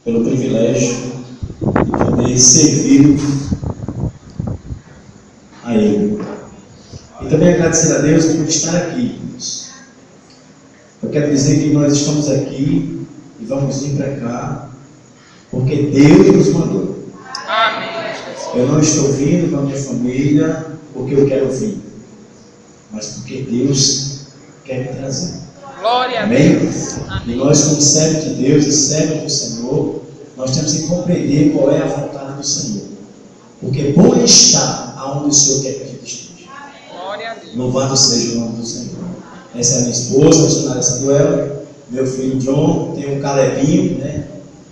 pelo privilégio de poder servir a Ele. E também agradecer a Deus por estar aqui, irmãos. Eu quero dizer que nós estamos aqui e vamos vir para cá porque Deus nos mandou. Amém. Eu não estou vindo com a minha família porque eu quero vir, mas porque Deus quer me trazer. Glória a Amém? Deus. E nós, como servos de Deus e servos do Senhor, nós temos que compreender qual é a vontade do Senhor. Porque bom é estar aonde o Senhor quer que a gente esteja. Glória a Deus. Louvado seja o nome do Senhor. Essa é a minha esposa, a missionária Samuel, meu filho John, tem um Calebinho, né?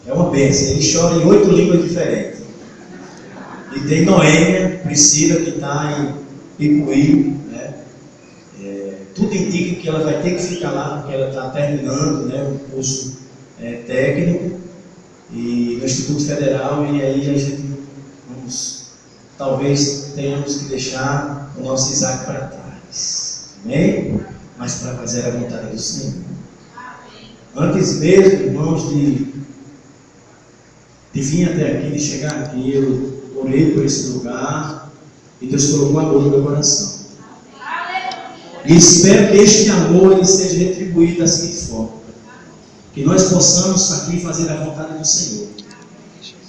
É uma bênção. Ele chora em 8 línguas diferentes. E tem Noêmia, Priscila, que está em Picuí, né? Tudo indica que ela vai ter que ficar lá, porque ela está terminando, né, um curso técnico e no Instituto Federal, e aí a gente talvez tenhamos que deixar o nosso Isaac para trás. Amém? Mas para fazer a vontade do Senhor. Antes mesmo, irmãos, de vir até aqui, de chegar aqui, eu orei por esse lugar e Deus colocou amor no meu coração. E espero que este amor ele seja retribuído da seguinte forma: que nós possamos aqui fazer a vontade do Senhor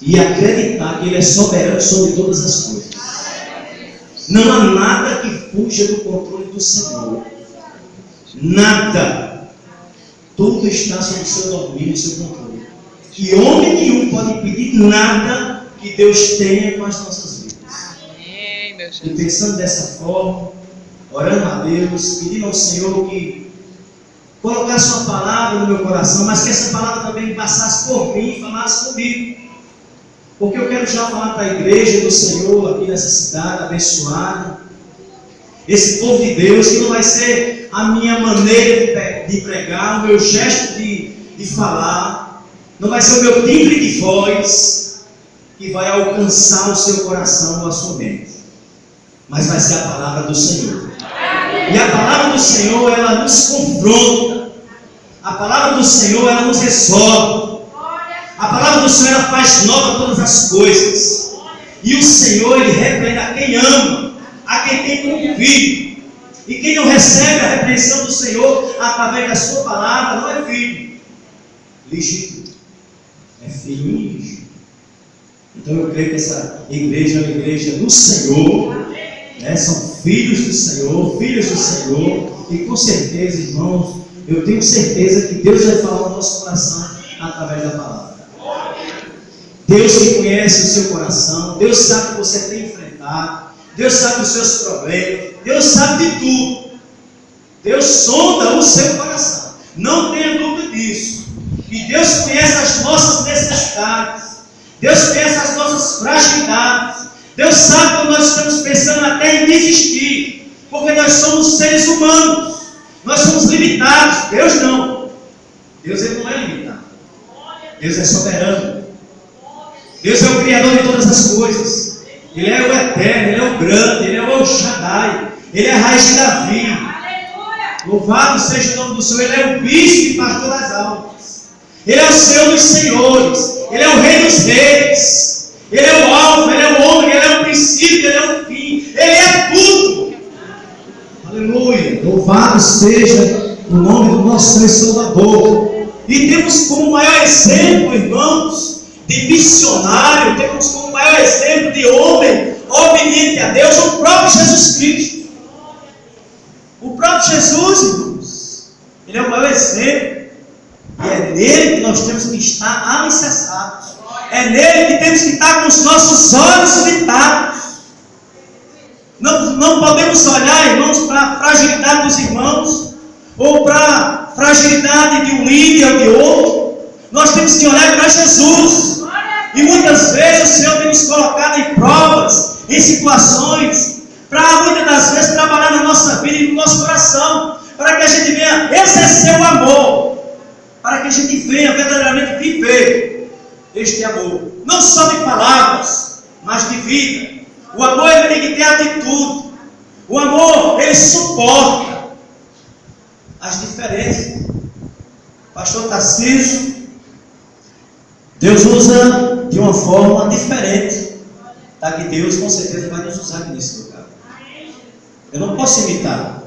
e acreditar que Ele é soberano sobre todas as coisas. Não há nada que fuja do controle do Senhor. Nada. Tudo está sob o seu domínio e seu controle. E homem nenhum pode impedir nada que Deus tenha com as nossas vidas. Amém, meu E Jesus. pensando dessa forma, orando a Deus, pedindo ao Senhor que colocasse uma palavra no meu coração, mas que essa palavra também passasse por mim e falasse comigo. Porque eu quero já falar para a igreja do Senhor aqui nessa cidade abençoada, esse povo de Deus, que não vai ser a minha maneira de pregar, o meu gesto de falar, não vai ser o meu timbre de voz que vai alcançar o seu coração ou a sua mente, mas vai ser a palavra do Senhor. E a palavra do Senhor, ela nos confronta. A palavra do Senhor, ela nos exorta. A palavra do Senhor, ela faz nova todas as coisas. E o Senhor, Ele repreende a quem ama, a quem tem como filho. E quem não recebe a repreensão do Senhor através da sua palavra, não é filho legítimo, é filho ilegítimo. Então eu creio que essa igreja é uma igreja do Senhor, né? São filhos do Senhor, e com certeza, irmãos, eu tenho certeza que Deus vai falar no nosso coração através da palavra. Deus que conhece o seu coração, Deus sabe o que você tem enfrentado, Deus sabe os seus problemas, Deus sabe de tudo. Deus sonda o seu coração, não tenha dúvida disso. E Deus conhece as nossas necessidades, Deus conhece as nossas fragilidades. Deus sabe quando nós estamos pensando até em desistir, porque nós somos seres humanos, nós somos limitados. Deus não. Deus ele não é limitado. Deus é soberano. Deus é o Criador de todas as coisas. Ele é o eterno, Ele é o grande, Ele é o El Shaddai, Ele é a raiz de Davi. Louvado seja o nome do Senhor. Ele é o bispo e pastor das almas. Ele é o Senhor dos senhores. Ele é o Rei dos reis. Ele é o alfa, Ele é o homem, Ele é o princípio, Ele é o fim. Ele é tudo. Aleluia. Louvado seja o nome do nosso Senhor e Salvador. E temos como maior exemplo, irmãos, de missionário, temos como maior exemplo de homem obediente a Deus, o próprio Jesus Cristo. O próprio Jesus, irmãos, Ele é o maior exemplo. E é nele que nós temos que estar alicerçados. É nele que temos que estar com os nossos olhos fitados. Não podemos olhar, irmãos, para a fragilidade dos irmãos, ou para a fragilidade de um líder ou de outro. Nós temos que olhar para Jesus. E muitas vezes o Senhor tem nos colocado em provas, em situações, para muitas das vezes trabalhar na nossa vida e no nosso coração, para que a gente venha exercer o amor, para que a gente venha verdadeiramente viver este amor, não só de palavras, mas de vida. O amor ele tem que ter atitude. O amor ele suporta as diferenças. Pastor Tarcísio Deus usa de uma forma diferente da que Deus com certeza vai nos usar aqui nesse lugar. Eu não posso imitar,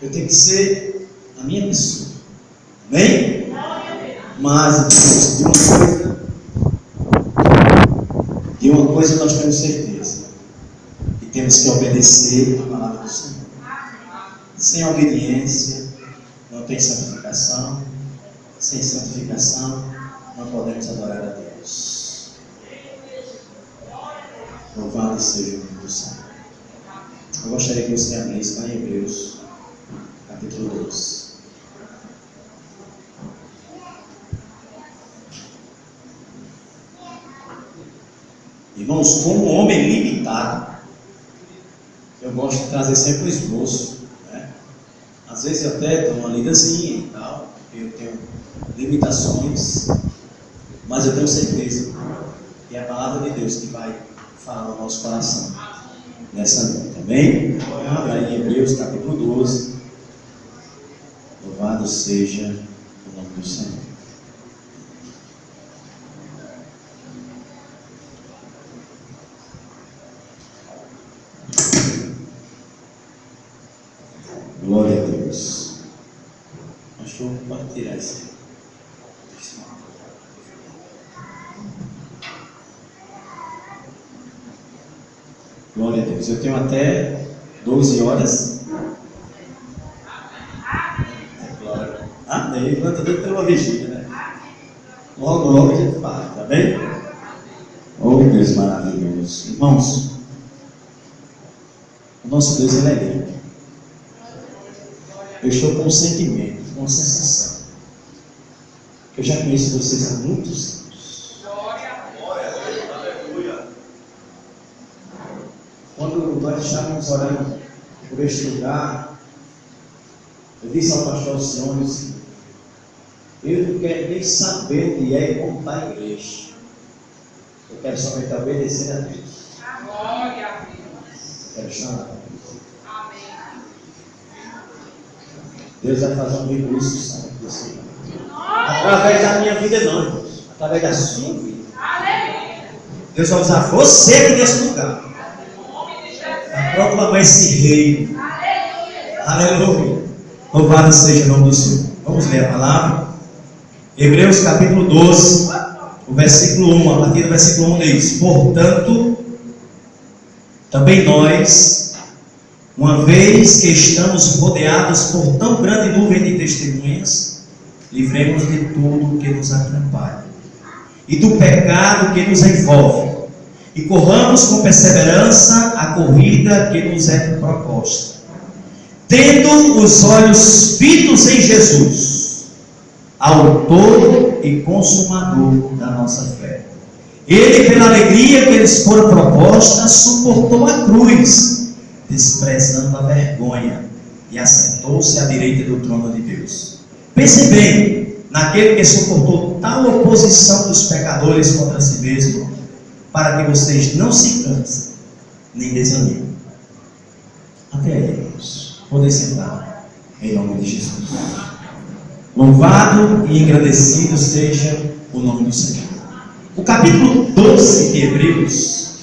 eu tenho que ser a minha pessoa. Amém? Mas de uma coisa nós temos certeza, que temos que obedecer a palavra do Senhor. Sem obediência não tem santificação, sem santificação não podemos adorar a Deus. Louvado seja o nome do Senhor. Eu gostaria que você abrisse lá em Hebreus, capítulo 12. Irmãos, como homem limitado, eu gosto de trazer sempre o esboço, né? Às vezes eu até dou uma lidazinha e tal, eu tenho limitações, mas eu tenho certeza que é a palavra de Deus que vai falar no nosso coração nessa noite, amém? Abra aí em Hebreus capítulo 12. Louvado seja o nome do Senhor. Glória a Deus. Pastor, pode tirar isso. Glória a Deus. Eu tenho até 12 horas. Glória. Amém. Levanta tudo pela vigília, né? Logo a gente fala, tá bem? Oh, Deus maravilhoso. Irmãos, o nosso Deus, Ele é grande. Eu estou com um sentimento, com uma sensação. Eu já conheço vocês há muitos anos. Quando nós estávamos orando por este lugar, eu disse ao pastor Senhor, eu não quero nem saber o que é e como está a igreja. Eu quero somente obedecer a Deus. Eu quero chamar. Deus vai fazer um recurso, sabe? Através da minha vida, não, irmãos. Através da sua vida. Deus vai usar você aqui nesse lugar para proclamar esse reino. Aleluia. Louvado seja o nome do Senhor. Vamos ler a palavra. Hebreus capítulo 12, o versículo 1. A partir do versículo 1 diz: portanto, também nós, uma vez que estamos rodeados por tão grande nuvem de testemunhas, livremos de tudo que nos atrapalha e do pecado que nos envolve, e corramos com perseverança a corrida que nos é proposta, tendo os olhos fitos em Jesus, autor e consumador da nossa fé. Ele, pela alegria que lhes fora proposta, suportou a cruz, desprezando a vergonha, e assentou-se à direita do trono de Deus. Pense bem naquele que suportou tal oposição dos pecadores contra si mesmo, para que vocês não se cansem, nem desanimem. Até aí, irmãos. Podem sentar, em nome de Jesus. Louvado e engrandecido seja o nome do Senhor. O capítulo 12 de Hebreus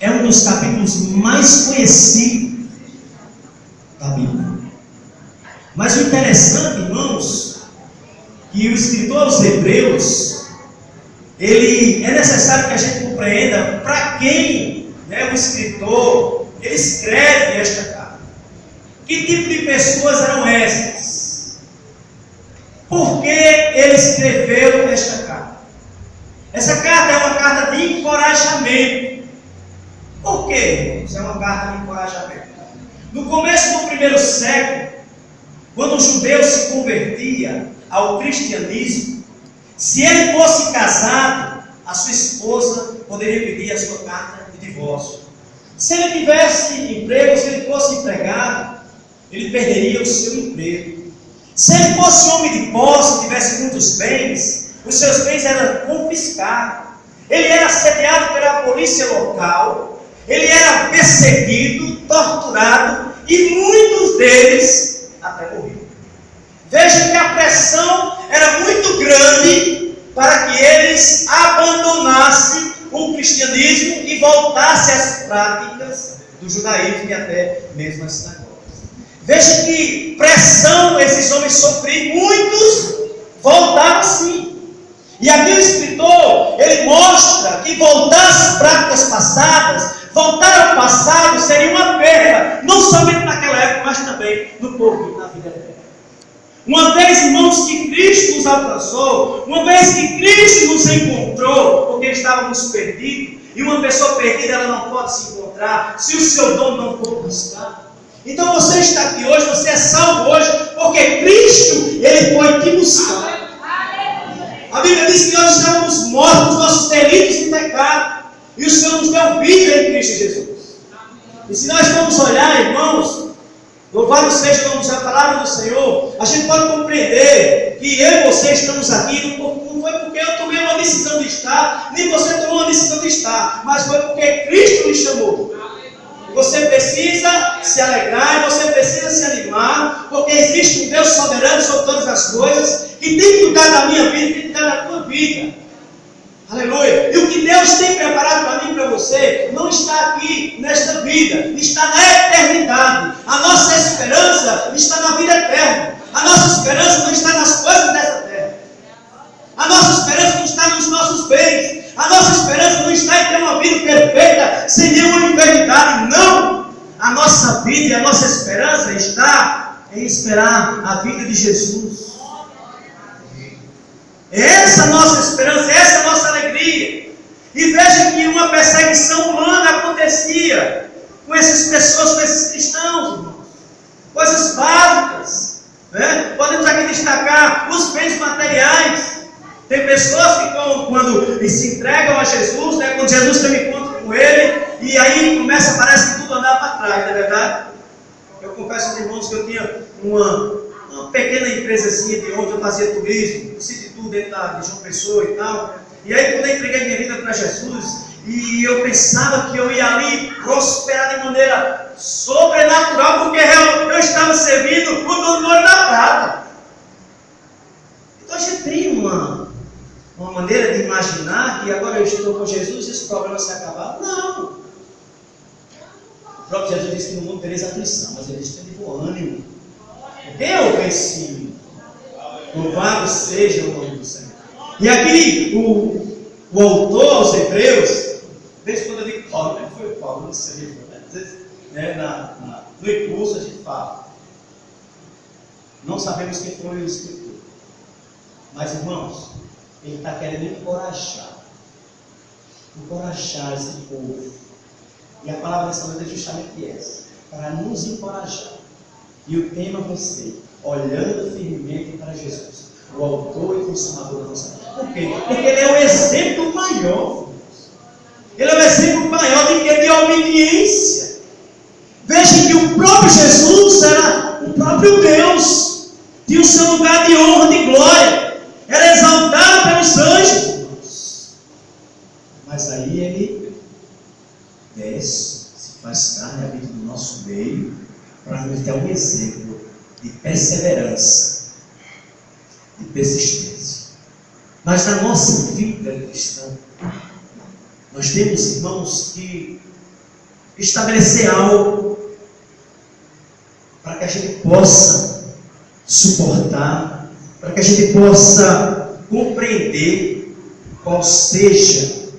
é um dos capítulos mais conhecidos da Bíblia. Mas o interessante, irmãos, que o escritor aos Hebreus, ele é necessário que a gente compreenda para quem, né, o escritor, ele escreve esta carta. Que tipo de pessoas eram essas? Por que ele escreveu esta carta? Essa carta é uma carta de encorajamento. Por quê? Isso é uma carta de encorajamento. No começo do primeiro século, quando o judeu se convertia ao cristianismo, se ele fosse casado, a sua esposa poderia pedir a sua carta de divórcio. Se ele tivesse emprego, se ele fosse empregado, ele perderia o seu emprego. Se ele fosse homem de posse, tivesse muitos bens, os seus bens eram confiscados. Ele era assediado pela polícia local. Ele era perseguido, torturado, e muitos deles até morriam. Veja que a pressão era muito grande para que eles abandonassem o cristianismo e voltassem às práticas do judaísmo e até mesmo às sinagogas. Veja que pressão esses homens sofriam, muitos voltaram sim. E aqui o escritor, ele mostra que voltar às práticas passadas, voltar ao passado seria uma perda, não somente naquela época, mas também no povo, na vida eterna. Uma vez, irmãos, que Cristo nos alcançou, uma vez que Cristo nos encontrou, porque estávamos perdidos, e uma pessoa perdida ela não pode se encontrar se o seu dom não for buscar. Então você está aqui hoje, você é salvo hoje, porque Cristo, ele foi te buscar. A Bíblia diz que nós estávamos mortos, nossos delitos e pecados, e o Senhor nos deu vida em Cristo Jesus. E se nós vamos olhar, irmãos, louvado seja o nome da palavra do Senhor, a gente pode compreender que eu e você estamos aqui, não foi porque eu tomei uma decisão de estar, nem você tomou uma decisão de estar, mas foi porque Cristo nos chamou. Você precisa se alegrar, você precisa se animar, porque existe um Deus soberano sobre todas as coisas, que tem que cuidar da minha vida, tem que cuidar da tua vida. Aleluia! E o que Deus tem preparado para mim e para você, não está aqui nesta vida, está na eternidade. A nossa esperança está na vida eterna. A nossa esperança não está nas coisas dessa terra. A nossa esperança não está nos nossos bens. A nossa esperança não está em ter uma vida perfeita, sem nenhuma enfermidade. Não! A nossa vida e a nossa esperança está em esperar a vida de Jesus. Essa é a nossa esperança, essa é a nossa alegria. E veja que uma perseguição humana acontecia com essas pessoas, com esses cristãos, irmãos. Coisas básicas, né? Podemos aqui destacar os bens materiais. Tem pessoas que quando se entregam a Jesus, né, quando Jesus tem um encontro com ele, e aí parece que tudo andar para trás, não é verdade? Eu confesso aos irmãos que eu tinha uma pequena empresazinha de onde eu fazia turismo, sítio tudo dentro de João Pessoa e tal. E aí quando eu entreguei minha vida para Jesus, e eu pensava que eu ia ali prosperar de maneira sobrenatural, porque eu estava servindo o dono do ouro da prata. Então a gente tem uma maneira de imaginar que agora eu estou com Jesus e esse problema se acabar. Não! O próprio Jesus disse que no mundo tereis aflição, mas ele disse: tem de bom ânimo. Eu venci. Louvado seja o nome do Senhor. E aqui o autor aos Hebreus, desde quando eu digo Paulo, não foi o Paulo, não sei, né? Às vezes, né, no impulso a gente fala. Não sabemos quem foi o escritor. Mas, irmãos, ele está querendo encorajar esse povo. E a palavra dessa noite é justamente essa, para nos encorajar. E o tema vai ser: olhando firmemente para Jesus, o autor e consumador da nossa vida. Por quê? Porque ele é o exemplo maior. Ele é o exemplo maior de obediência. Veja que o próprio Jesus era o próprio Deus, tinha o seu lugar de honra, de glória, era exaltado pelos anjos. Mas aí ele desce, se faz carne, habita no nosso meio, para nos dar um exemplo de perseverança, de persistência. Mas na nossa vida cristã, nós temos, irmãos, que estabelecer algo para que a gente possa suportar, para que a gente possa compreender qual seja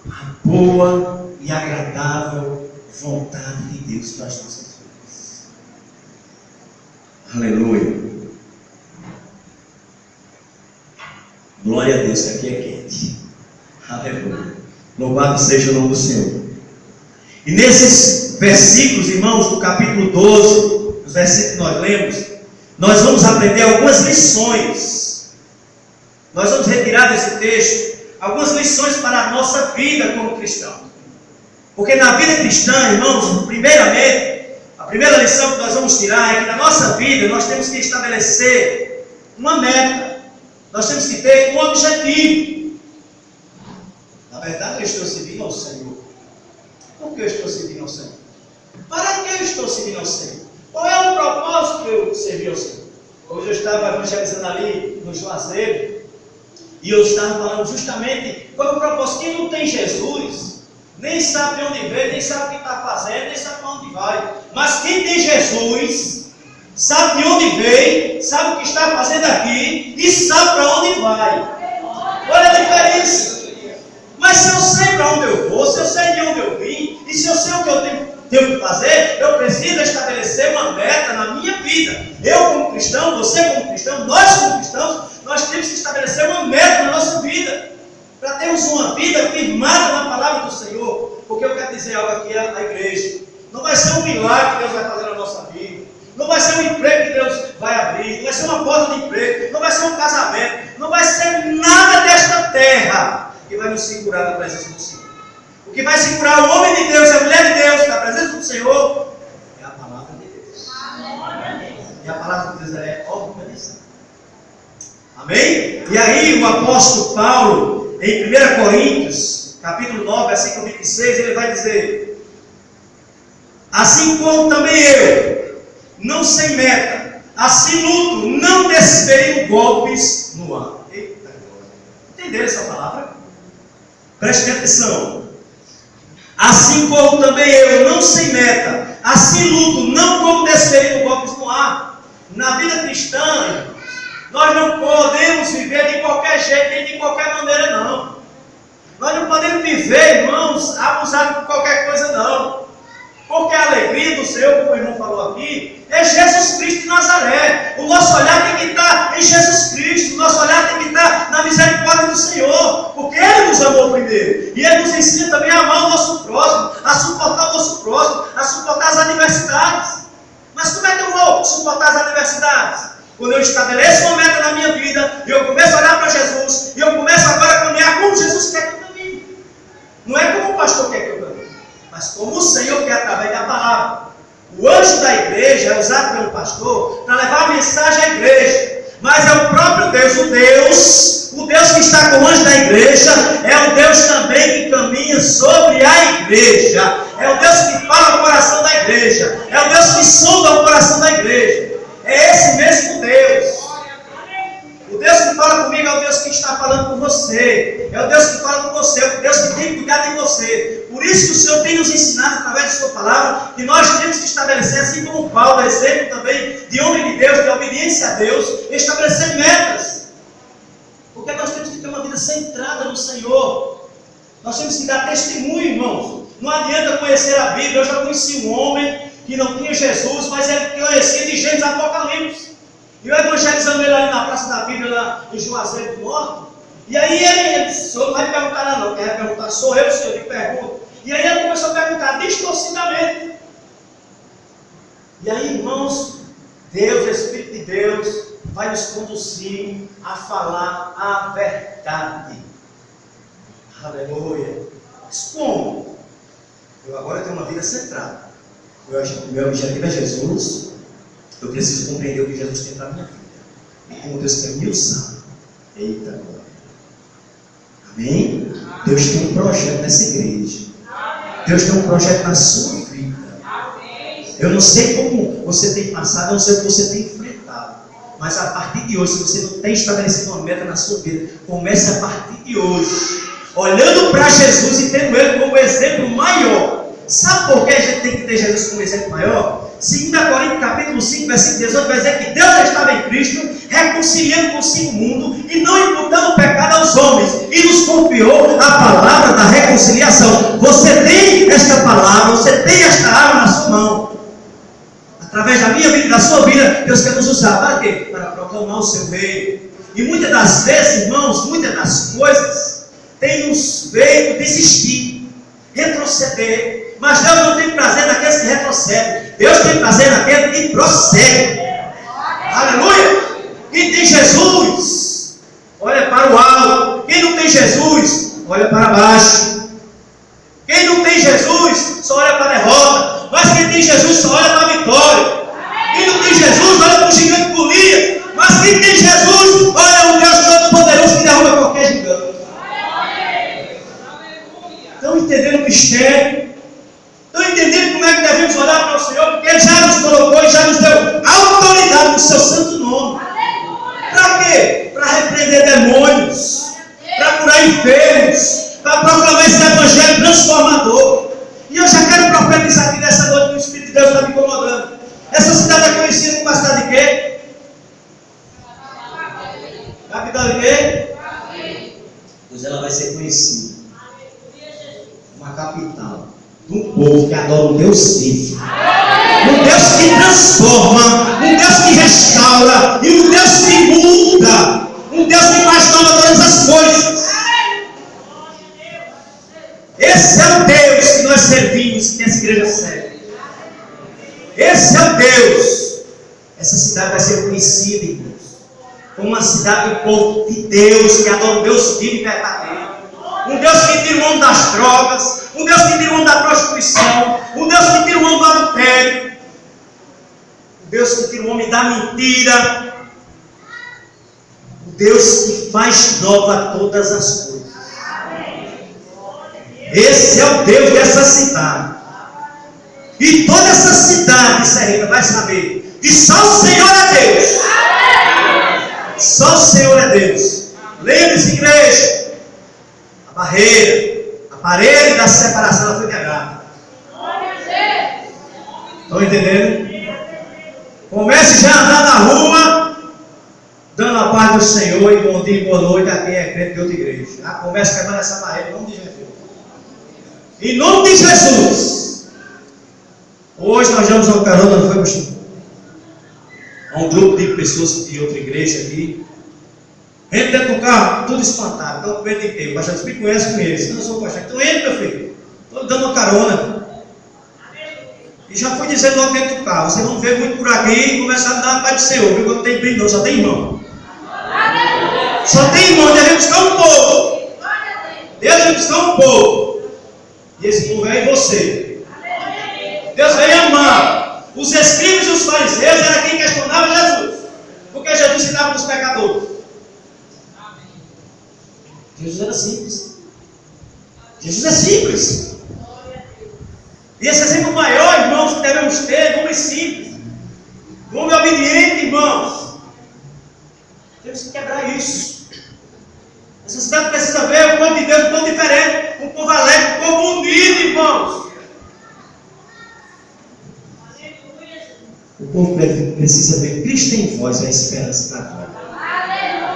a boa e agradável vontade de Deus para as nossas vidas. Aleluia. Glória a Deus, que aqui é quente. Aleluia. Louvado seja o nome do Senhor. E nesses versículos, irmãos, do capítulo 12, os versículos que nós lemos, nós vamos aprender algumas lições. Nós vamos retirar desse texto algumas lições para a nossa vida como cristão. Porque na vida cristã, irmãos, primeiramente, a primeira lição que nós vamos tirar é que na nossa vida nós temos que estabelecer uma meta. Nós temos que ter um objetivo. Na verdade, eu estou servindo ao Senhor. Por que eu estou servindo ao Senhor? Para que eu estou servindo ao Senhor? Qual é o propósito que eu servi ao Senhor? Hoje eu estava evangelizando ali no Juazeiro, E eu estava falando justamente qual é o propósito. Quem não tem Jesus, nem sabe de onde veio, nem sabe o que está fazendo, nem sabe para onde vai. Mas quem tem Jesus, sabe de onde veio, sabe o que está fazendo aqui e sabe para onde vai. Olha a diferença. Mas se eu sei para onde eu vou, se eu sei de onde eu vim, e se eu sei o que eu tenho que fazer, eu preciso estabelecer uma meta na minha vida. Eu como cristão, você como cristão, nós como cristãos, nós temos que estabelecer uma meta na nossa vida, para termos uma vida firmada na palavra do Senhor. Porque eu quero dizer algo aqui à igreja. Não vai ser um milagre que Deus vai fazer na nossa vida. Não vai ser um emprego que Deus vai abrir. Não vai ser uma porta de emprego. Não vai ser um casamento. Não vai ser nada desta terra que vai nos segurar na presença do Senhor. O que vai segurar o homem de Deus e a mulher de Deus na presença do Senhor é a palavra de Deus. E a palavra de Deus é organizada. Amém? E aí o apóstolo Paulo, em 1 Coríntios, capítulo 9, versículo 26, ele vai dizer: assim como também eu, não sem meta, assim luto, não desferindo golpes no ar. Eita glória! Entenderam essa palavra? Preste atenção. Assim como também eu, não sem meta, assim luto, não como desferindo golpes no ar. Na vida cristã, nós não podemos viver de qualquer jeito, nem de qualquer maneira, não. Nós não podemos viver, irmãos, abusados por qualquer coisa, não. Porque a alegria do Senhor, como o irmão falou aqui, é Jesus Cristo de Nazaré. O nosso olhar tem que estar em Jesus Cristo. O nosso olhar tem que estar na misericórdia do Senhor. Porque Ele nos amou primeiro. E Ele nos ensina também a amar o nosso próximo, a suportar o nosso próximo, a suportar as adversidades. Mas como é que eu vou suportar as adversidades? Quando eu estabeleço uma meta na minha vida, e eu começo a olhar para Jesus, e eu começo agora a caminhar como Jesus quer que eu caminhe. Não é como o pastor quer que eu caminhe, mas como o Senhor quer através da palavra. O anjo da igreja é usado pelo pastor para levar a mensagem à igreja. Mas é o próprio Deus, o Deus que está com o anjo da igreja, é o Deus também que caminha sobre a igreja. É o Deus que fala o coração da igreja. É o Deus que sonda o coração da igreja. É esse mesmo Deus. O Deus que fala comigo é o Deus que está falando com você. É o Deus que fala com você. É o Deus que tem cuidado de você. Por isso que o Senhor tem nos ensinado, através de sua palavra, que nós temos que estabelecer, assim como Paulo, exemplo também de homem de Deus, de obediência a Deus, estabelecer metas. Porque nós temos que ter uma vida centrada no Senhor. Nós temos que dar testemunho, irmãos. Não adianta conhecer a Bíblia. Eu já conheci um homem que não tinha Jesus, mas ele conhecia de Gênesis Apocalipse. E eu evangelizando ele ali na Praça da Bíblia, lá em Juazeiro do Norte. E aí ele disse: o senhor não vai perguntar nada, não. Quer perguntar? Sou eu, senhor, que pergunto. E aí ele começou a perguntar distorcidamente. E aí, irmãos, Deus, o Espírito de Deus, vai nos conduzir a falar a verdade. Aleluia. Mas como? Eu agora tenho uma vida centrada. Meu objetivo é Jesus. Eu preciso compreender o que Jesus tem para a minha vida. E como Deus quer me usar. Eita glória. Amém? Deus tem um projeto nessa igreja. Deus tem um projeto na sua vida. Eu não sei como você tem passado, eu não sei o que você tem enfrentado. Mas a partir de hoje, se você não tem estabelecido uma meta na sua vida, comece a partir de hoje, olhando para Jesus e tendo Ele como exemplo maior. Sabe por que a gente tem que ter Jesus como exemplo maior? 2 Coríntios capítulo 5, versículo 18, vai dizer que Deus estava em Cristo, reconciliando consigo o mundo e não imputando o pecado aos homens, e nos confiou a palavra da reconciliação. Você tem esta palavra, você tem esta arma na sua mão. Através da minha vida e da sua vida, Deus quer nos usar para quê? Para proclamar o seu reino. E muitas das vezes, irmãos, muitas das coisas têm nos feito desistir, retroceder. Mas Deus não tem prazer naqueles que retrocedem. Deus tem prazer naquele que prossegue. Aleluia! Quem tem Jesus, olha para o alto. Quem não tem Jesus, olha para baixo. Quem não tem Jesus, só olha para a derrota. Mas quem tem Jesus, só olha para a vitória. Quem não tem Jesus, olha para o gigante Golias. Mas quem tem Jesus, olha o Deus Todo-Poderoso que derruba qualquer gigante. Estão entendendo o mistério? Estão entendendo como é que devemos olhar para o Senhor? Porque Ele já nos colocou e já nos deu autoridade no seu santo nome. Para quê? Para repreender demônios. transformador. E eu já quero profetizar aqui nessa noite que o Espírito de Deus está me incomodando. Essa cidade é conhecida como a cidade de quê? Capital de quê? Pois ela vai ser conhecida. Uma capital de um povo que adora um Deus vivo. Um Deus que transforma, um Deus que restaura e um Deus que muda. Um Deus que faz nova todas as coisas. Esse é o Deus que nós servimos, que essa igreja serve. Esse é o Deus. Essa cidade vai ser conhecida, irmãos, como uma cidade do povo de Deus, que adora um Deus vivo e verdadeiro. Um Deus que tira o homem das drogas, um Deus que tira o homem da prostituição, um Deus que tira o homem do adultério, um Deus que tira o homem da mentira, um Deus que faz nova todas as coisas. Esse é o Deus dessa cidade. E toda essa cidade, Serrita, vai saber que só o Senhor é Deus. Só o Senhor é Deus. Lembre-se, igreja, a barreira, a parede da separação ela foi quebrada. Estão entendendo? Comece já a andar na rua, dando a paz do Senhor e bom dia e boa noite a quem é crente de outra igreja. Comece quebrando essa barreira em nome de Jesus. Em nome de Jesus. Hoje nós vamos ao carona, não foi, pastor? A um grupo de pessoas de outra igreja aqui. Entra dentro do carro, tudo espantado. Então, o medo inteiro. O pastor me conhece com eles. Não, eu sou o pastor. Então, entra, meu filho. Estou dando uma carona. E já fui dizendo logo dentro do carro. Vocês vão ver muito por aqui e começar a dar a paz do Senhor. Porque não tem primo, não, só tem irmão. Só tem irmão. Deus vai buscar um povo. Deus vai buscar um povo. E esse povo é em você. Deus veio amar. Os escribas e os fariseus eram quem questionava Jesus. Porque Jesus ensinava dos pecadores. Jesus era simples. Jesus é simples. E esse exemplo maior, irmãos, que devemos ter, homem simples. Homem obediente, irmãos. Temos que quebrar isso. Essa cidade precisa ver o povo de Deus, um povo diferente, um povo alegre, um povo unido, irmãos. O povo precisa ver Cristo em vós, a esperança da glória.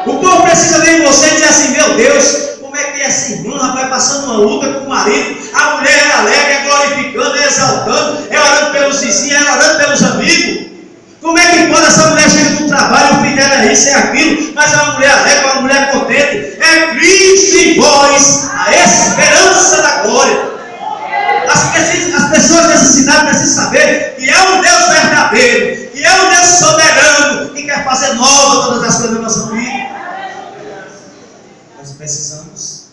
O povo precisa ver em você e dizer assim: meu Deus, como é que essa irmã, rapaz, passando uma luta com o marido, a mulher é alegre, é glorificando, é exaltando, é orando pelos vizinhos, é orando pelos amigos. Como é que pode essa mulher chegar do trabalho, o filho dela é isso, é aquilo, mas é uma mulher alegre, é uma mulher contente? É Cristo em vós, a esperança da glória. As pessoas dessa cidade precisam saber que é um Deus verdadeiro, que é um Deus soberano, que quer fazer nova todas as coisas da nossa vida. Nós precisamos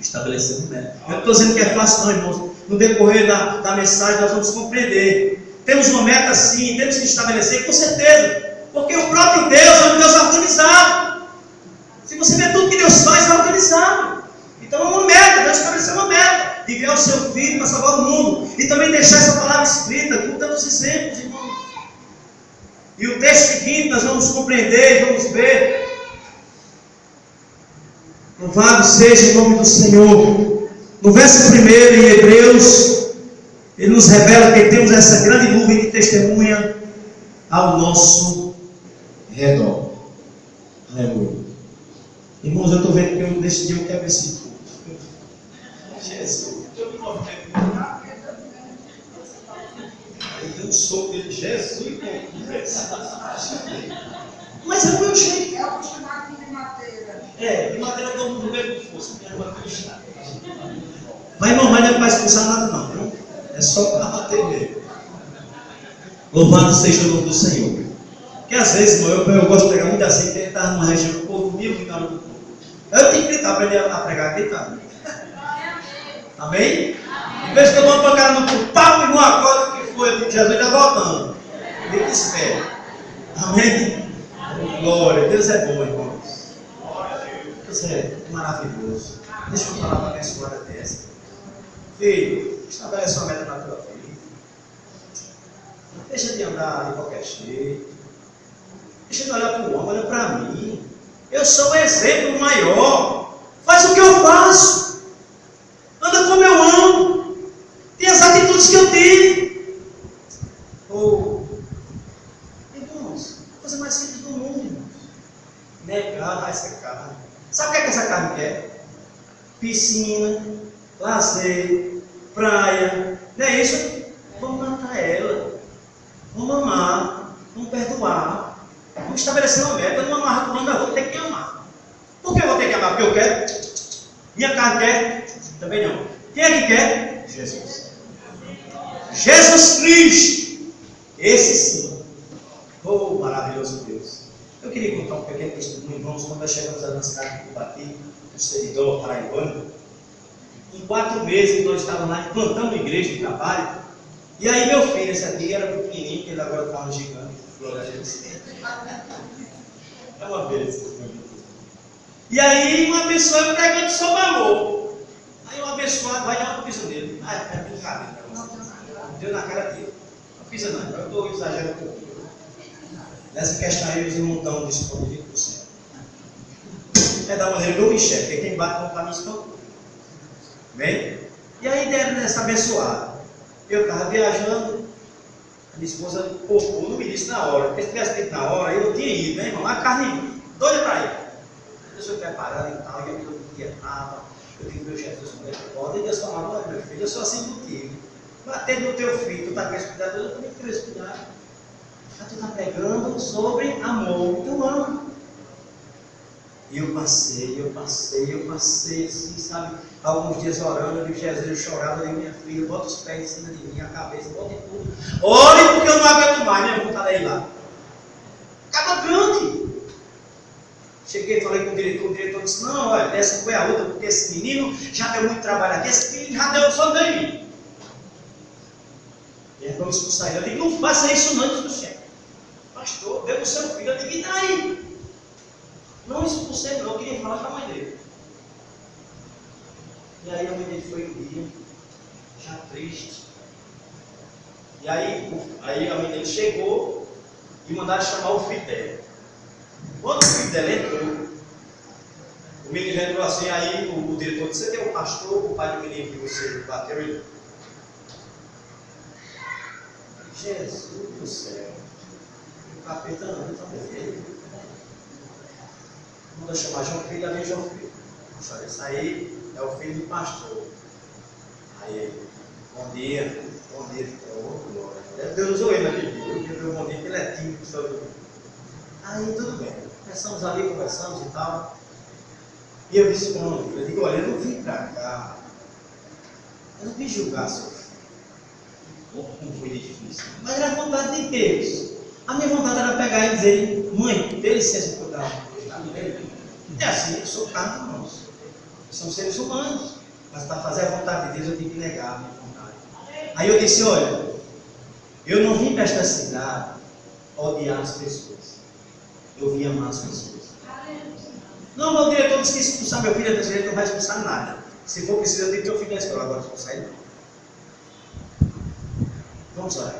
estabelecer um método. Eu não estou dizendo que é fácil, não, irmãos. No decorrer da mensagem nós vamos compreender. Temos uma meta sim, temos que estabelecer, com certeza. Porque o próprio Deus é um Deus organizado. Se você vê tudo que Deus faz, é organizado. Então é uma meta, Deus estabeleceu uma meta. De enviar o seu filho para salvar o mundo. E também deixar essa palavra escrita com tantos exemplos, irmãos. E o texto seguinte nós vamos compreender e vamos ver. Louvado seja o nome do Senhor. No verso 1 em Hebreus, ele nos revela que temos essa grande nuvem de testemunha ao nosso redor. Aleluia. Irmãos, eu estou vendo que eu decidi eu quero esse culto. Jesus, eu me movimento. Eu dei um soco dele, Jesus, mas é o meu jeito. É o chamado de madeira. De madeira eu dou um governo com força, porque era bater o chá. Mas irmão, mas não é para expulsar nada não, viu? É só para bater mesmo. Louvado seja o nome do Senhor. Porque às vezes, irmão, eu gosto de pegar muito assim, porque ele está numa região do povo humilde e calor do povo. Eu tenho que gritar, aprender a pregar gritando. Amém? Em vez que eu dou uma pancada no cu, pau, e não acorda, que foi? Eu digo, Jesus está voltando. Fica espera. Amém? Glória, Deus é bom, irmãos. Deus é maravilhoso. Deixa eu falar uma abençoada dessa. Filho, estabelece uma meta na tua vida. Deixa de andar de qualquer jeito. Deixa de olhar para o homem, olha para mim. Eu sou o exemplo maior. Faz o que eu faço. Anda como eu piscina, lazer, praia, não é isso? Vamos matar ela, vamos amar, vamos perdoar, vamos estabelecer uma meta, não amarra com nada, eu vou ter que amar. Por que eu vou ter que amar? Porque eu quero? Minha carne quer? Também não. Quem é que quer? Jesus. Jesus Cristo. Esse sim. Oh, maravilhoso Deus. Eu queria contar um pequeno testemunho, irmãos, quando nós chegamos a lançar aqui no Bati, no servidor paraibano. Em 4 meses que nós estávamos lá implantando igreja de trabalho. E aí meu filho, esse aqui era pequenininho, ele agora está um gigante. Glória a Deus. É uma bênção. E aí uma pessoa pregando sobre amor. Aí um abençoado vai dar uma pisa nele. Ah, é brincadeira. Deu na cara dele. Não pisa não, eu estou exagerando um pouquinho. Nessa questão aí os irmãos estão disponíveis para o céu. É da maneira que eu enxergo, porque quem bate não está me espantando. Bem? E aí deram nessa abençoada. Eu estava viajando, a minha esposa poupou, não me disse na hora, porque se tivesse dito na hora, eu tinha ido, né, irmão? A carne doida para ir. Eu estou preparando e tal, e eu todo dia estava, eu digo, meu Jesus, como é que pode? E Deus falava, olha meu filho, eu sou assim contigo. Bater no teu filho, tu está com esse cuidado, eu também quero esse cuidado. Mas tu está pregando sobre amor, então ama. E eu passei, assim, sabe? Alguns dias orando, eu vi Jesus, eu chorava, eu digo, minha filha, bota os pés em cima de mim, a cabeça, bota em tudo. Ore porque eu não aguento mais, minha vontade é ir lá. Acaba grande. Cheguei, falei com o diretor disse, não, olha, essa foi a outra, porque esse menino já deu muito trabalho aqui, esse menino já deu só daí. E aí vamos expulsar ele. Eu digo, não faça isso não, do chefe. Pastor, deu o seu filho, eu digo, e daí? Não expulsei não, eu queria falar com a mãe dele. E aí a mãe dele foi um dia, já triste. E aí a mãe dele chegou e mandaram chamar o filho dela. Quando o filho dela entrou, o menino entrou assim, aí o diretor disse, você tem um pastor, o pai do menino que você bateu ele? Jesus do céu, o capeta não também. Manda chamar João Filho, ali João Filho. Esse aí é o filho do pastor. Aí, bom dia, glória. Deus usou ele naquele dia, eu dei um bom dia, porque ele é tímido, todo. Aí tudo bem, começamos ali, conversamos e tal. E eu disse para ele, eu digo, olha, eu não vim para cá, eu não vim julgar seu filho. Como foi difícil. Mas era a vontade de Deus. A minha vontade era pegar e dizer, mãe, dê licença para eu dar. É assim, eu sou carne, irmãos. São seres humanos. Mas para fazer a vontade de Deus eu tenho que negar a minha vontade. Aí eu disse, olha, eu não vim para esta cidade odiar as pessoas. Eu vim amar as pessoas. Não, o diretor disse que expulsar meu filho, ele não vai expulsar nada. Se for preciso, eu tenho que ter o filho da escola agora, expulsar ele. Vamos orar.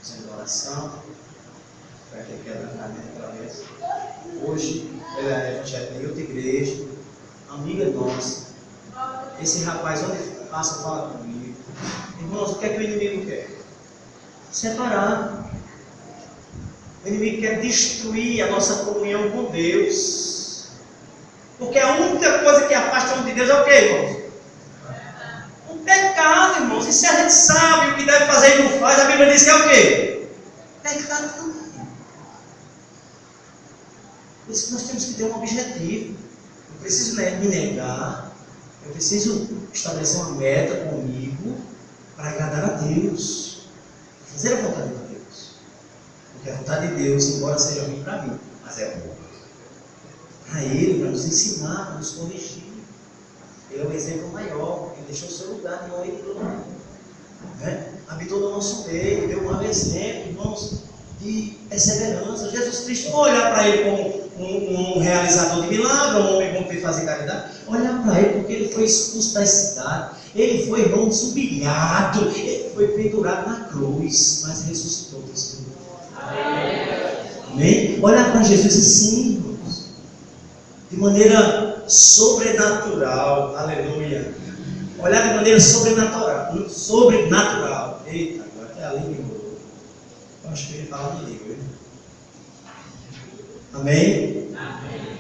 Fazendo oração. Para que quebrantamento outra vez. Hoje, ela é evangélica em outra igreja, amiga nossa. Esse rapaz, onde passa, fala comigo. Irmãos, o que é que o inimigo quer? Separar. O inimigo quer destruir a nossa comunhão com Deus. Porque a única coisa que afasta de Deus é o que, irmãos? O pecado, irmãos. E se a gente sabe o que deve fazer e não faz, a Bíblia diz que é o quê? Pecado também. Por isso que nós temos que ter um objetivo. Eu preciso me negar. Eu preciso estabelecer uma meta comigo para agradar a Deus. Fazer a vontade de Deus. Porque a vontade de Deus, embora seja ruim para mim, mas é boa. Para Ele, para nos ensinar, para nos corrigir. Ele é o exemplo maior. Ele deixou o seu lugar de honra e glória. Habitou no nosso meio, deu um exemplo, irmãos, de perseverança. Jesus Cristo, olhar para Ele como um realizador de milagre, um homem bom que fazer caridade. Olhar para Ele, porque Ele foi expulso da cidade. Ele foi, irmãos, humilhado. Ele foi pendurado na cruz, mas ressuscitou do Senhor. Amém? Olhar para Jesus assim, irmãos, de maneira sobrenatural. Aleluia. Olhar de maneira sobrenatural. Sobrenatural. Eita, agora até a língua enrolou. Eu acho que ele fala de língua. Amém? Amém.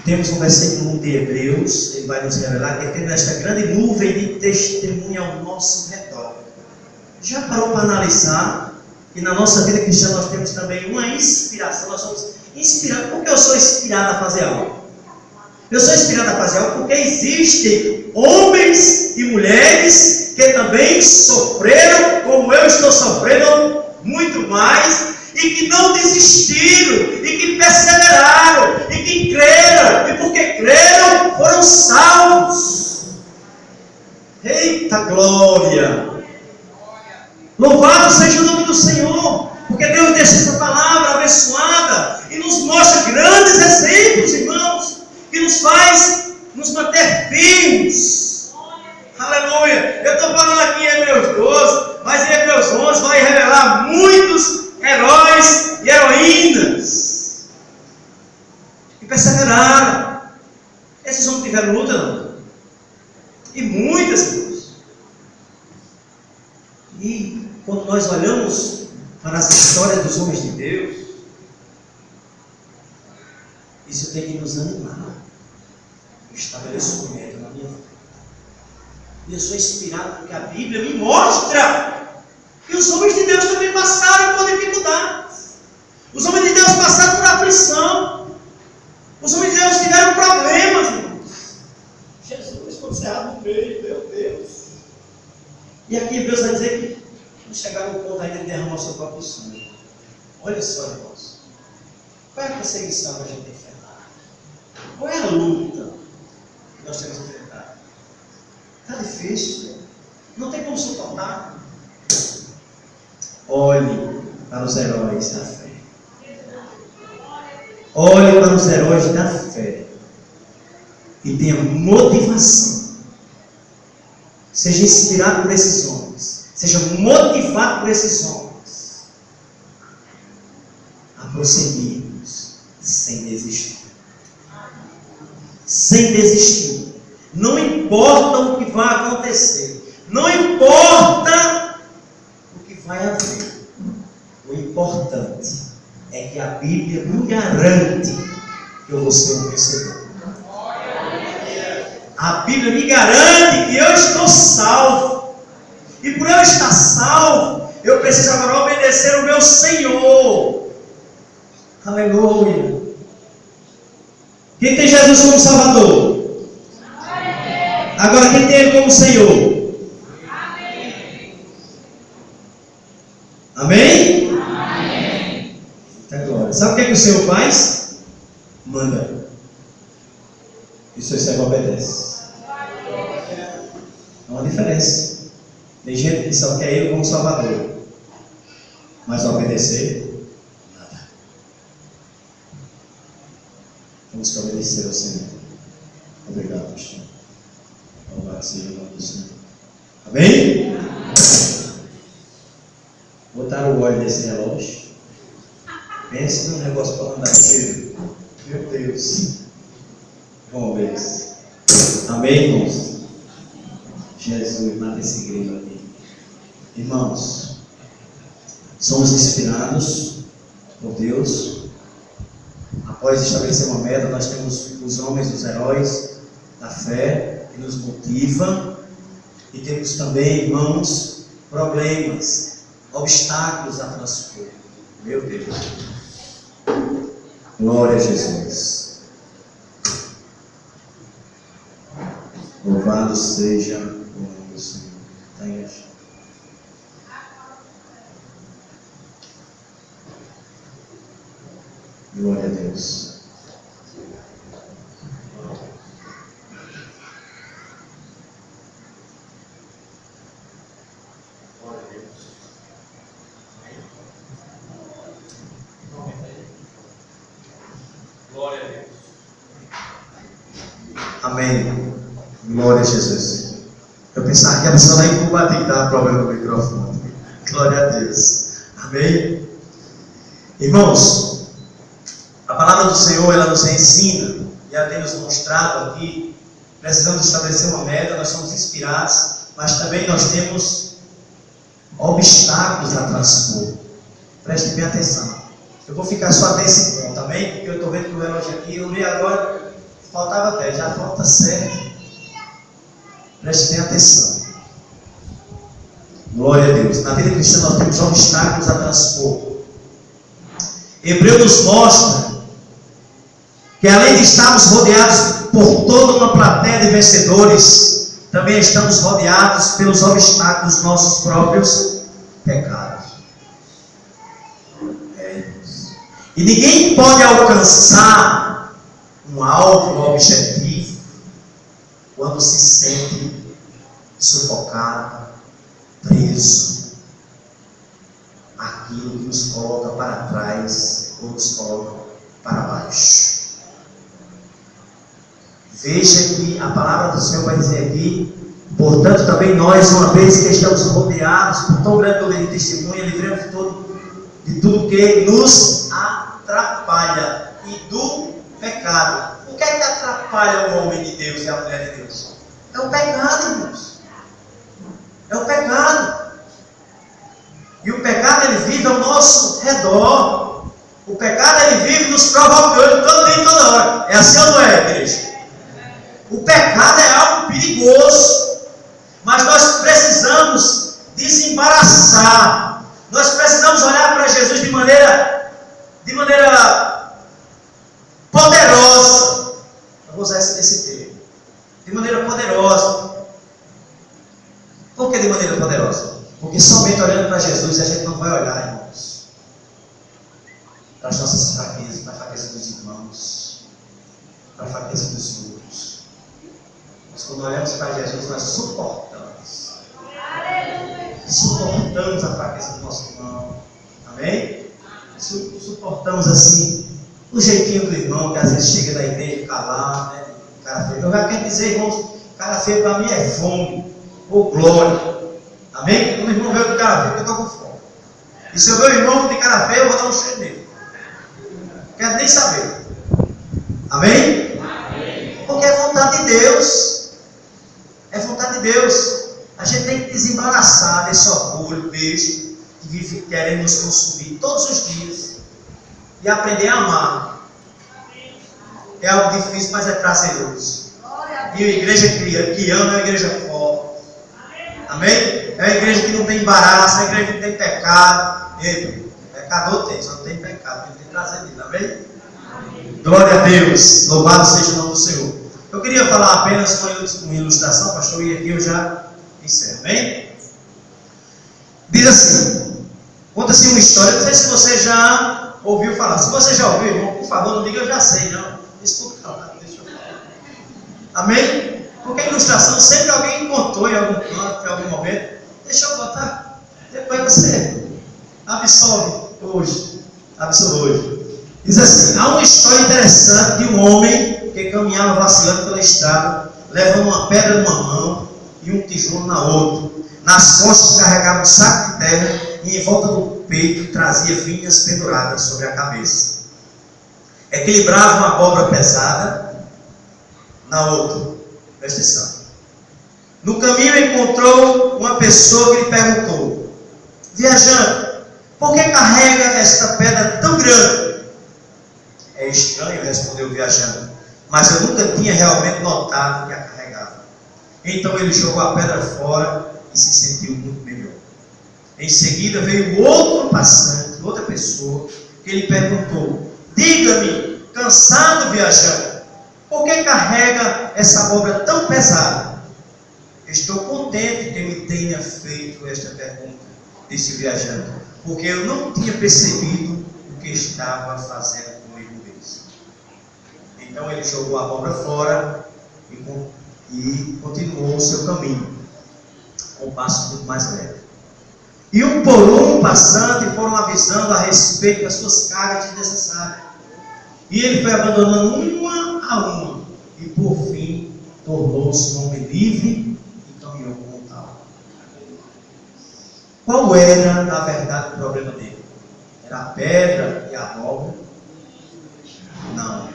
Temos um versículo 1 de Hebreus, ele vai nos revelar que temos esta grande nuvem de testemunha ao nosso redor. Já parou para analisar que na nossa vida cristã nós temos também uma inspiração, nós somos inspirados. Por que eu sou inspirado a fazer algo? Eu sou inspirado a fazer algo porque existem homens e mulheres que também sofreram, como eu estou sofrendo, muito mais, e que não desistiram, e que perseveraram, e que creram, e porque creram, foram salvos. Eita glória! Louvado seja o nome do Senhor, porque Deus deixa essa palavra abençoada e nos mostra grandes exemplos, irmãos, que nos faz nos manter firmes. Aleluia! Eu estou falando aqui em Hebreus 12, mas em Hebreus 11 vai revelar muitos heróis e heroínas que perseveraram. Esses homens tiveram luta, não? E muitas, irmãos. E quando nós olhamos para as histórias dos homens de Deus, isso tem que nos animar. Eu estabeleço um método na minha vida. E eu sou inspirado porque a Bíblia me mostra que os homens de Deus também passaram por dificuldades. Os homens de Deus passaram por aflição. Os homens de Deus tiveram problemas, irmãos. Jesus, quando você abre no meio, meu Deus. E aqui Deus vai dizer que não chegaram no ponto ainda de derramar o seu próprio sangue. Olha só, irmãos. Qual é a perseguição que a gente tem que enfrentar? Qual é a luta que nós temos que enfrentar? Está difícil. Não tem como suportar. Olhe para os heróis da fé. Olhe para os heróis da fé. E tenha motivação. Seja inspirado por esses homens. Seja motivado por esses homens. A prosseguirmos sem desistir. Sem desistir. Não importa o que vai acontecer. Não importa o que vai haver. O importante é que a Bíblia me garante que eu vou ser um vencedor. A Bíblia me garante que eu estou salvo. E por eu estar salvo, eu preciso agora obedecer o meu Senhor. Aleluia. Quem tem Jesus como Salvador? Agora quem tem Ele como Senhor? Amém? Amém. Até agora. Sabe o que é que o Senhor faz? Manda. E o seu servo obedece. Há uma diferença. Tem gente que só quer Ele como Salvador, mas obedecer, nada. Temos que obedecer ao Senhor. Obrigado, pastor. Louvado seja o nome do Senhor. Amém? Botaram o óleo nesse relógio. Pense num negócio para andar cheio. Meu Deus. Vamos ver. Amém, irmãos? Jesus, mata esse grilo aqui. Irmãos, somos inspirados por Deus. Após estabelecer uma meta, nós temos os homens, os heróis da fé, que nos motivam. E temos também, irmãos, problemas, obstáculos a transpor. Meu Deus. Glória a Jesus. Louvado seja o nome do Senhor. Está aí, gente? Glória a Deus. Glória a Deus. Amém. Glória a Jesus. Eu pensava que a pessoa lá em Cuba tem que dar problema no microfone. Glória a Deus. Amém. Irmãos, a palavra do Senhor, ela nos ensina, e ela tem nos mostrado aqui, precisamos estabelecer uma meta, nós somos inspirados, mas também nós temos obstáculos a transpor. Preste bem atenção. Eu vou ficar só até esse ponto, amém? Porque eu estou vendo que o relógio aqui, eu li agora, Faltava 10, já falta 7. Preste bem atenção. Glória a Deus. Na vida cristã nós temos obstáculos a transpor. Hebreu nos mostra que além de estarmos rodeados por toda uma plateia de vencedores, também estamos rodeados pelos obstáculos dos nossos próprios pecados. E ninguém pode alcançar um alvo, um objetivo, quando se sente sufocado, preso, aquilo que nos coloca para trás ou nos coloca para baixo. Veja que a palavra do Senhor vai dizer aqui: portanto, também nós, uma vez que estamos rodeados por tão grande poder de testemunha, livremos de tudo que nos atrapalha e do pecado. O que é que atrapalha o homem de Deus e a mulher de Deus? É o pecado, irmãos. É o pecado. E o pecado, ele vive ao nosso redor. O pecado, ele vive nos provocando todo dia e toda hora. É assim ou não é, igreja? O pecado é algo perigoso. Mas nós precisamos desembaraçar. Nós precisamos olhar para Jesus de maneira poderosa. Eu vou usar esse termo. De maneira poderosa. Por que de maneira poderosa? Porque somente olhando para Jesus a gente não vai olhar, irmãos, para as nossas fraquezas, para a fraqueza dos irmãos, para a fraqueza dos outros. Mas quando olhamos para Jesus, nós suportamos a fraqueza do nosso irmão. Amém? Suportamos assim o jeitinho do irmão que às vezes chega da igreja calado, né? Cara feio. Eu já quero dizer, irmãos, cara feio para mim é fome ou glória. Amém? Quando o irmão veio com cara feio, eu estou com fome. E se eu ver o irmão de cara feio, eu vou dar um cheiro nele. Não quero nem saber. Amém? Porque é vontade de Deus. É vontade de Deus. A gente tem que desembaraçar desse orgulho besta que vive querendo nos consumir todos os dias e aprender a amar. É algo difícil, mas é prazeroso. E a igreja que ama é uma igreja forte. Amém? É uma igreja que não tem embaraço, é uma igreja que não tem pecado. Ei, pecador tem, só não tem pecado, não tem prazer dele. Amém? Glória a Deus. Louvado seja o nome do Senhor. Eu queria falar apenas uma ilustração, pastor, e aqui eu já encerro. Amém? Diz assim, conta-se uma história, não sei se você já ouviu falar. Se você já ouviu, irmão, por favor, não diga eu já sei, não. Desculpa, não, deixa eu falar. Amém? Porque a ilustração sempre alguém contou em algum canto, em algum momento. Deixa eu contar. Depois você absorve hoje. Diz assim, há uma história interessante de um homem que caminhava vacilando pela estrada, levando uma pedra numa mão e um tijolo na outra. Nas costas carregava um saco de terra e em volta do peito trazia vinhas penduradas sobre a cabeça. Equilibrava uma abóbora pesada na outra. Presta atenção. No caminho encontrou uma pessoa que lhe perguntou: viajante, por que carrega esta pedra tão grande? É estranho, respondeu o viajante, mas eu nunca tinha realmente notado que a carregava. Então ele jogou a pedra fora e se sentiu muito melhor. Em seguida veio outro passante, outra pessoa, que lhe perguntou: diga-me, cansado viajante, por que carrega essa abóbora tão pesada? Estou contente que me tenha feito esta pergunta, disse o viajante, porque eu não tinha percebido o que estava fazendo comigo mesmo. Então ele jogou a abóbora fora e continuou o seu caminho, com um passo muito mais leve. E um por um passante foram avisando a respeito das suas cargas desnecessárias. E ele foi abandonando uma a uma, e por fim tornou-se um homem livre e caminhou como tal. Qual era, na verdade, o problema dele? Era a pedra e a abóbora? Não.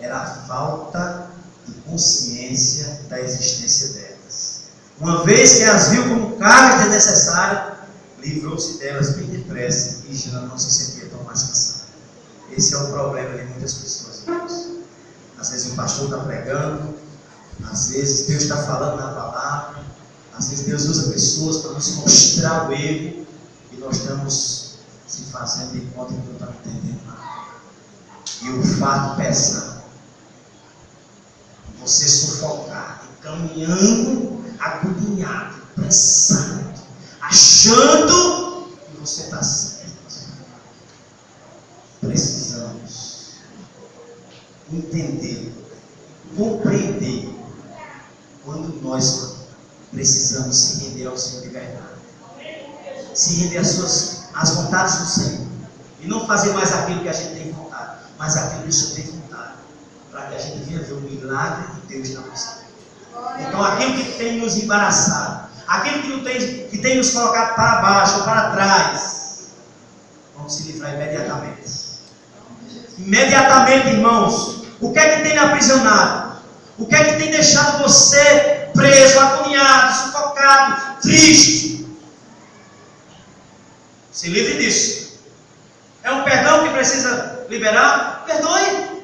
Era a falta de consciência da existência delas. Uma vez que as viu como cargas desnecessárias, livrou-se delas bem depressa e já não se sentia tão mais cansado. Esse é o problema de muitas pessoas, irmãos. Às vezes o pastor está pregando, às vezes Deus está falando na palavra, às vezes Deus usa pessoas para nos mostrar o erro e nós estamos se fazendo de conta que não estamos entendendo nada. E o fardo pesado, você sufocado, caminhando, agoniado, pensando, achando que você está certo. Precisamos entender, compreender quando nós precisamos se render ao Senhor de verdade, se render às vontades do Senhor e não fazer mais aquilo que a gente tem vontade, mas aquilo que o Senhor tem vontade, para que a gente venha ver o milagre de Deus na nossa vida. Então aquilo que tem nos embaraçado, aquilo que tem nos colocado para baixo ou para trás, vamos se livrar imediatamente. Imediatamente, irmãos. O que é que tem me aprisionado? O que é que tem deixado você preso, agoniado, sufocado, triste? Se livre disso. É um perdão que precisa liberar? Perdoe.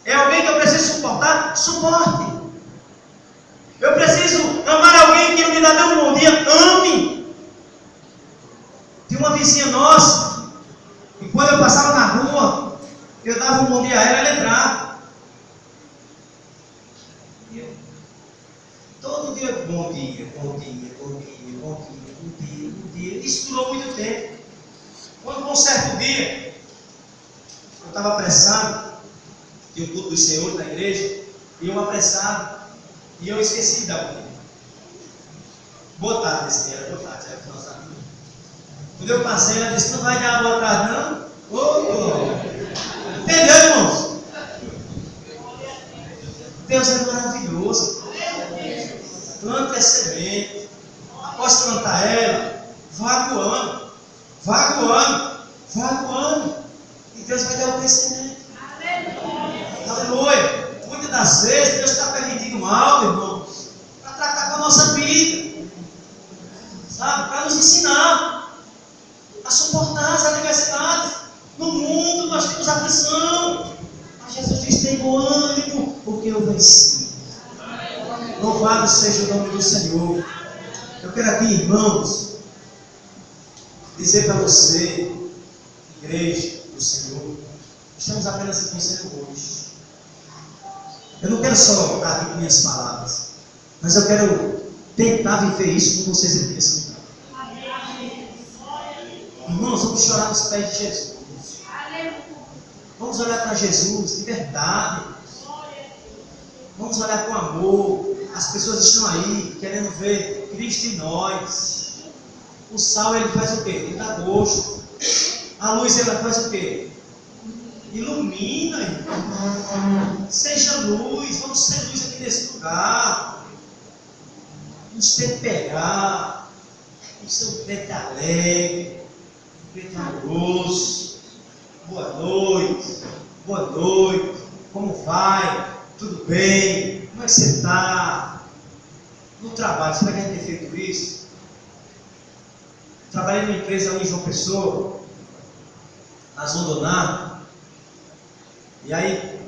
É alguém que eu preciso suportar? Suporte. Eu preciso amar alguém que não me dá nem um bom dia? Ame. Tem uma vizinha nossa, e quando eu passava na rua, eu dava um bom dia a ela entrava. Todo dia, bom dia, bom dia, bom dia, bom dia, bom dia, bom dia. Isso durou muito tempo. Quando um certo dia, eu estava apressado, tinha um culto dos senhores na igreja, e eu apressado, e eu esqueci de dar bom dia. Boa tarde, senhora, boa tarde, já que nós amigos. Quando eu passei, ela disse: não vai dar boa tarde, não? Entendeu, irmãos? Deus é maravilhoso. Planta é semente. Após plantar ela, vá voando, vá voando, vá voando. E Deus vai dar o crescimento. Aleluia. Muitas das vezes Deus está permitindo algo, irmãos, para tratar com a nossa vida, sabe? Para nos ensinar a suportar as adversidades. No mundo nós temos aflição, mas Jesus diz: tem bom ânimo, porque eu venci. Louvado seja o nome do Senhor. Eu quero aqui, irmãos, dizer para você, igreja do Senhor, estamos apenas se conhecendo hoje. Eu não quero só estar aqui com minhas palavras, mas eu quero tentar viver isso com vocês aqui nesse lugar. Irmãos, vamos chorar nos pés de Jesus. Vamos olhar para Jesus de verdade. Vamos olhar com amor. As pessoas estão aí querendo ver Cristo em nós. O sal, ele faz o quê? Ele dá gosto. A luz, ela faz o quê? Ilumina. Seja luz. Vamos ser luz aqui nesse lugar. Vamos temperar. Vamos ser um crente alegre, um crente amoroso. Boa noite, boa noite, como vai? Tudo bem? Como é que você está? No trabalho, será que a gente tem feito isso? Trabalhei numa empresa ali em João Pessoa, na Zondoná, e aí,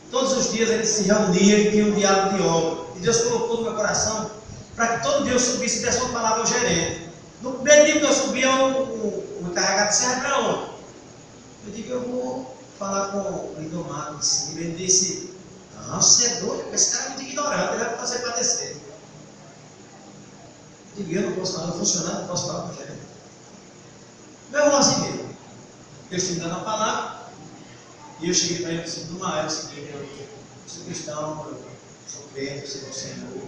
todos os dias eles se reuniam e tinham um diálogo de obra, e Deus colocou no meu coração para que todo dia eu subisse e desse uma palavra ao gerente. No primeiro dia que eu subia, o encarregado de serra para onde? Eu digo: eu vou falar com o Lindomar. Ele disse: não, você é doido, esse cara é muito ignorante, ele vai fazer para descer. Eu digo: eu não posso falar, não funcionar, não posso falar com o gerente. Meu irmão, assim mesmo. Eu estive dando a palavra, e eu cheguei para ele e disse: Lindomar, é o seguinte, eu sou cristão, eu sou crente, eu sei do Senhor.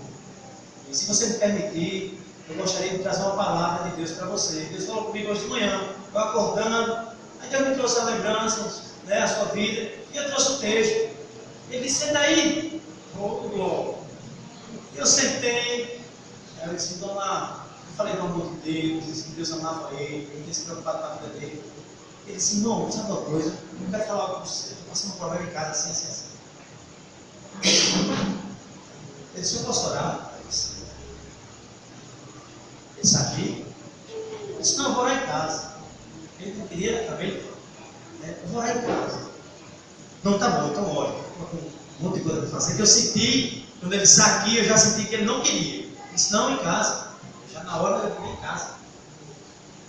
E se você me permitir, eu gostaria de trazer uma palavra de Deus para você. Deus falou comigo hoje de manhã, eu acordando. Aí Deus me trouxe a lembrança, né, a sua vida, e eu trouxe o texto. Ele disse: senta aí. Oh, glória. Eu sentei. Aí eu disse: então lá, eu falei do amor de Deus, disse que Deus amava ele tinha se preocupado com a vida dele. Ele disse: não, sabe uma coisa? Eu quero falar algo com você. Estou passando um problema em casa, assim, assim, assim. Ele disse: eu posso orar? Ele sabia. Eu disse: não, eu vou orar em casa. Ele não queria também, né? Eu vou orar em casa. Não, tá bom, então olha, estou com um monte de coisa para fazer, que eu senti, quando ele disse aqui, eu já senti que ele não queria. Disse, não, em casa. Já na hora eu fui em casa.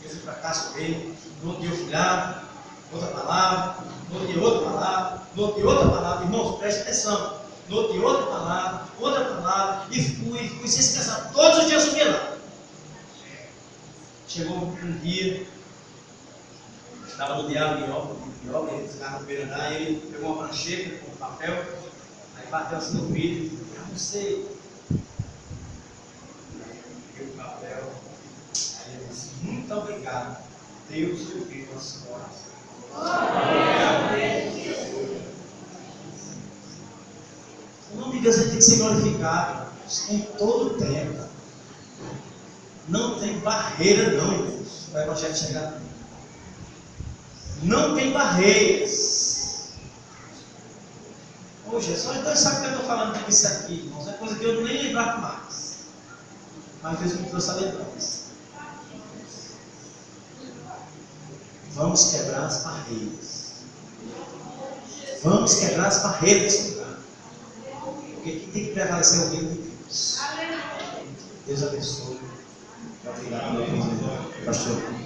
Eu fui para casa com ele, no outro dia eu fui lá, outra palavra, no outro dia outra palavra, no outro dia outra palavra. Irmãos, preste atenção. No outro dia outra palavra, e fui sem se cansar. Todos os dias eu subia lá. Chegou um dia, estava no diário de obra, ele ficava no primeiro andar, e ele pegou uma prancheta com um papel, aí bateu assim no vidro, eu não sei. Peguei o papel, aí ele disse, muito obrigado, Deus ouviu nossas orações. O nome de Deus tem que ser glorificado em todo o tempo. Não tem barreira não, irmãos, para o evangelho chegar. Não tem barreiras. Hoje, só dois sabem que eu estou falando disso aqui, irmãos. É coisa que eu nem lembrava mais. Mas Deus me trouxe a lembrança. Vamos quebrar as barreiras. Vamos quebrar as barreiras desse lugar. Porque quem tem que prevalecer é o reino de Deus. Deus abençoe. Obrigado, pastor.